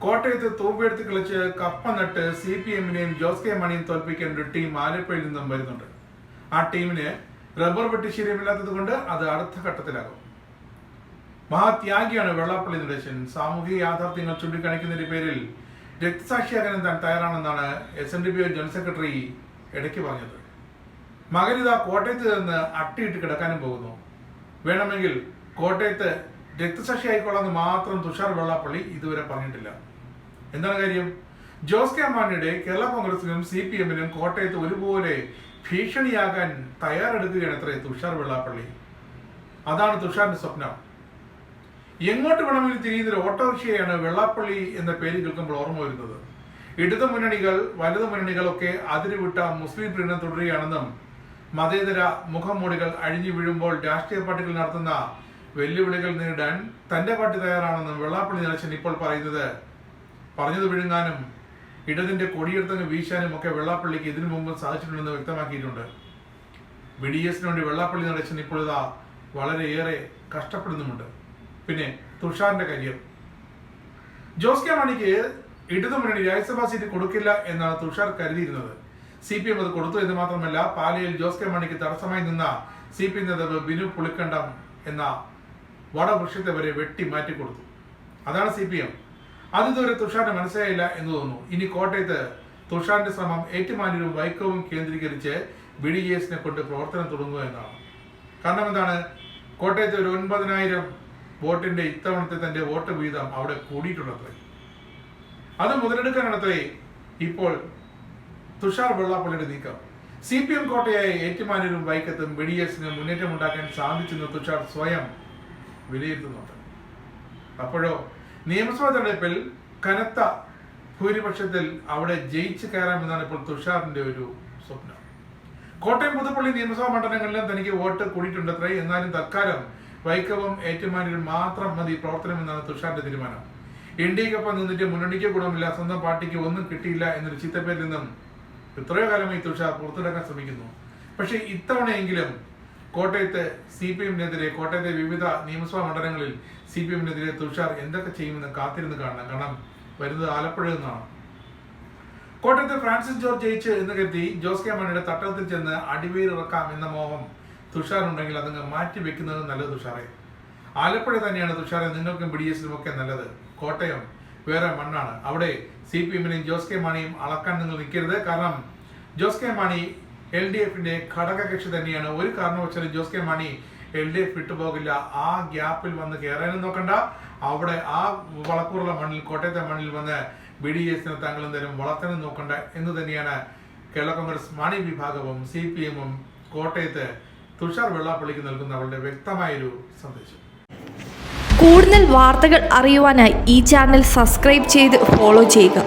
കോട്ടയത്ത് തൂമ്പെടുത്ത് കളിച്ച് കപ്പ നട്ട് CPM-നെയും ജോസ് കെ മാണിയും തോൽപ്പിക്കേണ്ട ഒരു ടീം ആലപ്പുഴയിൽ നിന്നും വരുന്നുണ്ട്. ആ ടീമിന് റബ്ബർ വെട്ടി ശീലമില്ലാത്തത് കൊണ്ട് അത് അടുത്ത ഘട്ടത്തിലാകും. മഹാത്യാഗിയാണ് വെള്ളാപ്പള്ളി നടേശൻ. സാമൂഹിക യാഥാർത്ഥ്യങ്ങൾ ചൂണ്ടിക്കാണിക്കുന്നതിന്റെ പേരിൽ രക്തസാക്ഷിയാകാൻ താൻ തയ്യാറാണെന്നാണ് SNDP ജനറൽ സെക്രട്ടറി ഇടയ്ക്ക് പറഞ്ഞത്. മകനിതാ കോട്ടയത്ത് നിന്ന് അട്ടിയിട്ട് കിടക്കാനും പോകുന്നു. വേണമെങ്കിൽ കോട്ടയത്ത് രക്തസാക്ഷി ആയിക്കൊള്ളാന്ന് മാത്രം തുഷാർ വെള്ളാപ്പള്ളി ഇതുവരെ പറഞ്ഞിട്ടില്ല. എന്താണ് കാര്യം? ജോസ് കെ മാണിയുടെ കേരള കോൺഗ്രസിനും CPM-നും കോട്ടയത്ത് ഒരുപോലെ ഭീഷണിയാകാൻ തയ്യാറെടുക്കുകയാണ് അത്രേ തുഷാർ വെള്ളാപ്പള്ളി. അതാണ് തുഷാറിന്റെ സ്വപ്നം. എങ്ങോട്ട് വേണമെങ്കിലും തിരിയുന്നൊരു ഓട്ടോറിക്ഷയാണ് വെള്ളാപ്പള്ളി എന്ന പേര് കേൾക്കുമ്പോൾ ഓർമ്മ വരുന്നത്. ഇടതു മുന്നണികൾ വലതു മുന്നണികളൊക്കെ അതിരുവിട്ട മുസ്ലിം പ്രീണനം തുടരുകയാണെന്നും മതേതര മുഖംമൂടികൾ അഴിഞ്ഞു വീഴുമ്പോൾ രാഷ്ട്രീയ പാർട്ടികൾ നടത്തുന്ന വെല്ലുവിളികൾ നേരിടാൻ തന്റെ പാർട്ടി തയ്യാറാണെന്നും വെള്ളാപ്പള്ളി നടേശൻ ഇപ്പോൾ പറഞ്ഞത് വിഴുങ്ങാനും ഇടതിന്റെ കൊടിയെടുത്തങ്ങ് വീശാനും ഒക്കെ വെള്ളാപ്പള്ളിക്ക് ഇതിനു മുമ്പ് സാധിച്ചിട്ടുണ്ടെന്ന് വ്യക്തമാക്കിയിട്ടുണ്ട്. BDS-ന് വേണ്ടി വെള്ളാപ്പള്ളി നടേശൻ ഇപ്പോൾ ഇതാ വളരെയേറെ കഷ്ടപ്പെടുന്നുമുണ്ട്. പിന്നെ തുഷാറിന്റെ കാര്യം, ജോസ് കെ മാണിക്ക് ഇടതു മുന്നണി രാജ്യസഭാ സീറ്റ് കൊടുക്കില്ല എന്നാണ് തുഷാർ കരുതിയിരുന്നത്. CPM അത് കൊടുത്തു എന്ന് മാത്രമല്ല, പാലയിൽ ജോസ് കെ മാണിക്ക് തടസ്സമായി നിന്ന CPM നേതാവ് ബിനു പുളിക്കണ്ടം എന്ന വടവൃക്ഷത്തെ വരെ വെട്ടി മാറ്റിക്കൊടുത്തു. അതാണ് CPM. അതിതുവരെ തുഷാറിന് മനസ്സിലായില്ല എന്ന് തോന്നുന്നു. ഇനി കോട്ടയത്ത് തുഷാറിന്റെ ശ്രമം ഏറ്റുമാനൂരും വൈക്കവും കേന്ദ്രീകരിച്ച് BDS-നെ കൊണ്ട് പ്രവർത്തനം തുടങ്ങുക എന്നാണ്. കാരണം എന്താണ്? കോട്ടയത്ത് ഒരു 9,000 വോട്ടിന്റെ ഇത്തവണത്തെ തന്റെ വോട്ട് വീതം അവിടെ കൂടിയിട്ടുണ്ടത്രേ. അത് മുതലെടുക്കാനാണത്രേ ഇപ്പോൾ തുഷാർ വെള്ളാപ്പള്ളിയുടെ നീക്കം. CPM കോട്ടയായ ഏറ്റുമാനൂരും വൈക്കത്തും BDS-ന് മുന്നേറ്റം ഉണ്ടാക്കാൻ സാധിച്ചെന്ന് തുഷാർ സ്വയം വിലയിരുത്തുന്നുണ്ട്. അപ്പോഴോ നിയമസഭാ തെരഞ്ഞെടുപ്പിൽ കനത്ത ഭൂരിപക്ഷത്തിൽ അവിടെ ജയിച്ചു കയറാമെന്നാണ് ഇപ്പോൾ തുഷാറിന്റെ ഒരു സ്വപ്നം. കോട്ടയം പുതുപ്പള്ളി നിയമസഭാ മണ്ഡലങ്ങളിലും തനിക്ക് വോട്ട് കൂടിയിട്ടുണ്ടത്രേ. എന്നാലും തൽക്കാലം വൈക്കവും ഏറ്റുമാനൂരും മാത്രം മതി പ്രവർത്തനമെന്നാണ് തുഷാറിന്റെ തീരുമാനം. NDA-ക്കൊപ്പം നിന്നിട്ട് മുന്നണിക്ക് ഗുണമില്ല, സ്വന്തം പാർട്ടിക്ക് ഒന്നും കിട്ടിയില്ല എന്നൊരു ചീത്തപ്പേരിൽ നിന്നും എത്രയോ കാലമായി തുഷാർ പുറത്തെടുക്കാൻ ശ്രമിക്കുന്നു. പക്ഷെ ഇത്തവണയെങ്കിലും കോട്ടയത്ത് CPM-നെതിരെ, കോട്ടയത്തെ വിവിധ നിയമസഭാ മണ്ഡലങ്ങളിൽ CPM-നെതിരെ തുഷാർ എന്തൊക്കെ ചെയ്യുമെന്ന് കാത്തിരുന്ന് കാണണം. കാരണം വരുന്നത് ആലപ്പുഴ നിന്നാണ്. കോട്ടയത്ത് ഫ്രാൻസിസ് ജോർജ് ജയിച്ച് എന്ന് കരുതി ജോസ് കെ മാണിയുടെ തട്ടകത്തിൽ ചെന്ന് അടിവേരിറക്കാം എന്ന മോഹം തുഷാറുണ്ടെങ്കിൽ അതങ്ങ് മാറ്റി വെക്കുന്നത് നല്ലത് തുഷാറെ. ആലപ്പുഴ തന്നെയാണ് തുഷാറെ നിങ്ങൾക്കും BDS-നും ഒക്കെ നല്ലത്. കോട്ടയം വേറെ മണ്ണാണ്. അവിടെ CPM-നെയും ജോസ് കെ മാണിയും അളക്കാൻ നിങ്ങൾ നിൽക്കരുത്. കാരണം ജോസ് കെ മാണി LDF-ന്റെ ഘടകകക്ഷി തന്നെയാണ്. ഒരു കാരണവശാലും ജോസ് കെ മാണി LDF വിട്ടുപോകില്ല. ആ ഗ്യാപ്പിൽ വന്ന് കയറാനും നോക്കണ്ട. അവിടെ ആ വളക്കൂറുള്ള മണ്ണിൽ, കോട്ടയത്തെ മണ്ണിൽ വന്ന് BDS-നെ താങ്കൾ എന്തായാലും വളർത്താനും നോക്കണ്ട എന്ന് തന്നെയാണ് കേരള കോൺഗ്രസ് മാണി വിഭാഗവും CPM-ഉം കോട്ടയത്ത് തുഷാർ വെള്ളാപ്പള്ളിക്ക് നൽകുന്ന അവരുടെ വ്യക്തമായൊരു സന്ദേശം. കൂടുതൽ വാർത്തകൾ അറിയുവാനായി ഈ ചാനൽ സബ്സ്ക്രൈബ് ചെയ്ത് ഫോളോ ചെയ്യുക.